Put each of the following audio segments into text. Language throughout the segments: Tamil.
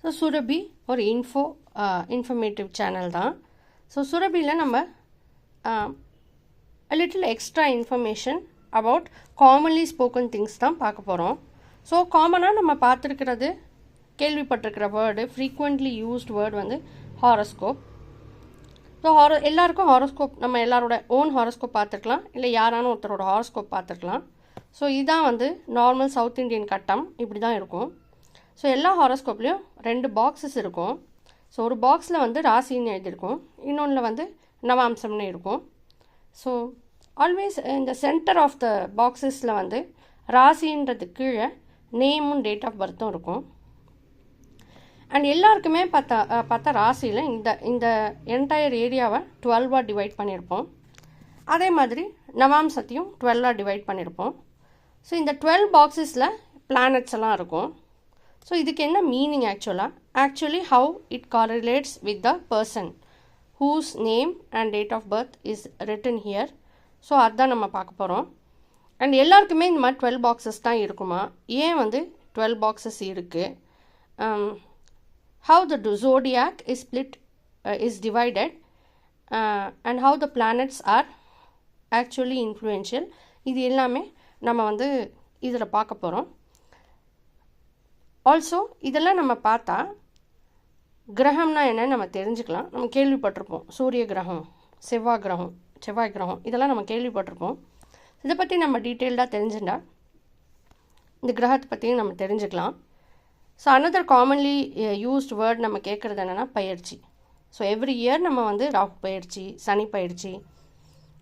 ஸோ சுரபி ஒரு இன்ஃபர்மேட்டிவ் சேனல் தான். ஸோ சுரபியில் நம்ம a little extra information about commonly spoken things தான் பார்க்க போகிறோம். ஸோ காமனாக நம்ம பார்த்துருக்கிறது கேள்விப்பட்டிருக்கிற வேர்டு ஃப்ரீக்வெண்ட்லி யூஸ்ட் வேர்டு வந்து ஹாரோஸ்கோப். ஸோ எல்லாருக்கும் ஹாரோஸ்கோப் நம்ம எல்லாரோட ஓன் ஹாரோஸ்கோப் பார்த்துருக்கலாம், இல்லை யாரான ஒருத்தரோட ஹாரோஸ்கோப் பார்த்துருக்கலாம். ஸோ இதுதான் வந்து நார்மல் சவுத் இண்டியன் கட்டம் இப்படி தான் இருக்கும். ஸோ எல்லா ஹாரோஸ்கோப்லேயும் 2 பாக்ஸஸ் இருக்கும். ஸோ ஒரு பாக்ஸில் வந்து ராசின்னு எழுதியிருக்கும், இன்னொன்றில் வந்து நவாம்சம்னு இருக்கும். ஸோ ஆல்வேஸ் இந்த சென்டர் ஆஃப் த பாக்ஸஸில் வந்து ராசின்றது கீழே நேமும் டேட் ஆஃப் பர்த்தும் இருக்கும். அண்ட் எல்லாருக்குமே பார்த்தா ராசியில் இந்த என்டையர் ஏரியாவை 12ஆக டிவைட் பண்ணியிருப்போம். அதே மாதிரி நவாம்சத்தையும் 12ஆக டிவைட் பண்ணியிருப்போம். ஸோ இந்த 12 பாக்ஸஸில் பிளானட்ஸ் எல்லாம் இருக்கும். ஸோ இதுக்கு என்ன meaning actually how it correlates with the person whose name and date of birth is written here. So அதுதான் நம்ம பார்க்க போகிறோம். அண்ட் எல்லாருக்குமே இந்த மாதிரி 12 பாக்ஸஸ் தான் இருக்குமா, ஏன் வந்து 12 பாக்ஸஸ் இருக்குது, how the zodiac is split is divided, and how the planets are actually influential, இது எல்லாமே நம்ம வந்து இதில் பார்க்க போகிறோம். ஆல்சோ இதெல்லாம் நம்ம பார்த்தா கிரகம்னா என்னன்னு நம்ம தெரிஞ்சுக்கலாம். நம்ம கேள்விப்பட்டிருப்போம், சூரிய கிரகம், செவ்வாய் கிரகம் இதெல்லாம் நம்ம கேள்விப்பட்டிருப்போம். இதை பற்றி நம்ம டீட்டெயில்டாக தெரிஞ்சுட்டா இந்த கிரகத்தை பற்றியும் நம்ம தெரிஞ்சுக்கலாம். So another commonly used word நம்ம கேட்குறது என்னென்னா பயிற்சி. ஸோ எவ்ரி இயர் நம்ம வந்து ராகு பயிற்சி, சனி பயிற்சி,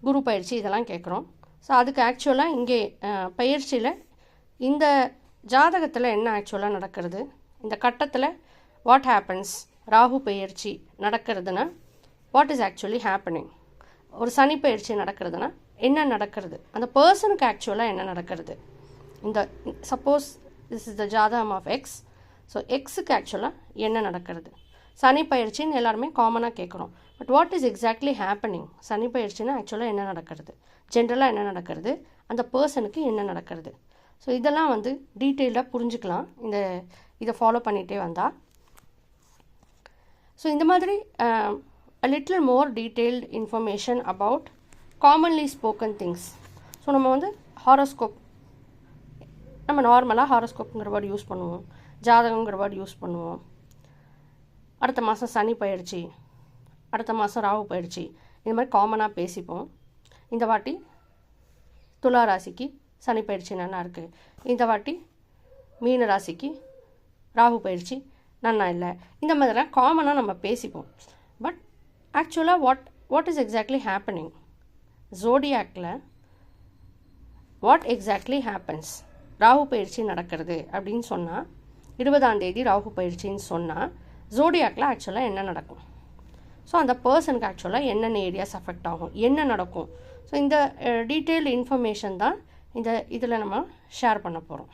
குரு பயிற்சி இதெல்லாம் கேட்குறோம். ஸோ அதுக்கு ஆக்சுவலாக இங்கே பயிற்சியில் இந்த ஜாதகத்தில் என்ன ஆக்சுவலாக நடக்கிறது, இந்த கட்டத்தில் வாட் ஹேப்பன்ஸ், ராகு பயிற்சி நடக்கிறதுனா வாட் இஸ் ஆக்சுவலி ஹேப்பனிங், ஒரு சனி பயிற்சி நடக்கிறதுனா என்ன நடக்கிறது, அந்த பர்சனுக்கு ஆக்சுவலாக என்ன நடக்கிறது. இந்த சப்போஸ் திஸ் இஸ் த ஜாதகம் ஆஃப் எக்ஸ், ஸோ எக்ஸுக்கு ஆக்சுவலாக என்ன நடக்கிறது. சனி பயிற்சின்னு எல்லாருமே காமனாக கேட்குறோம். But what is exactly happening, Shani பயிற்சின்னா ஆக்சுவலாக என்ன நடக்கிறது, ஜென்ரலாக என்ன நடக்கிறது, அந்த பர்சனுக்கு என்ன நடக்கிறது. ஸோ இதெல்லாம் வந்து டீட்டெயில்டாக புரிஞ்சுக்கலாம் இதை ஃபாலோ பண்ணிகிட்டே வந்தால். ஸோ இந்த மாதிரி a little more detailed information about commonly spoken things. So நம்ம வந்து ஹாரோஸ்கோப், நம்ம நார்மலாக ஹாரோஸ்கோப்புங்கிற வேர்டு யூஸ் பண்ணுவோம், ஜாதகங்கிற வேர்டு யூஸ் பண்ணுவோம். அடுத்த மாதம் சனி பயிற்சி, அடுத்த மாதம் ராகு பயிற்சி, இந்த மாதிரி காமனாக பேசிப்போம். இந்த வாட்டி துலா ராசிக்கு சனி பயிற்சி நல்லா இருக்குது, இந்த வாட்டி மீன ராசிக்கு ராகு பயிற்சி நன்னா இல்லை, இந்த மாதிரிலாம் காமனாக நம்ம பேசிப்போம். பட் ஆக்சுவலாக வாட் இஸ் எக்ஸாக்ட்லி ஹேப்பனிங், ஜோடியாக்கில் வாட் எக்ஸாக்ட்லி ஹேப்பன்ஸ், ராகு பயிற்சி நடக்கிறது அப்படின்னு சொன்னால் 20ஆம் தேதி ராகு பயிற்சின்னு சொன்னால் ஜோடியாக்கில் ஆக்சுவலாக என்ன நடக்கும், ஸோ அந்த பர்சனுக்கு ஆக்சுவலாக என்னென்ன ஏரியாஸ் அஃபெக்ட் ஆகும், என்ன நடக்கும். ஸோ இந்த டீட்டெயில்டு இன்ஃபர்மேஷன் தான் இதில் நம்ம ஷேர் பண்ண போகிறோம்.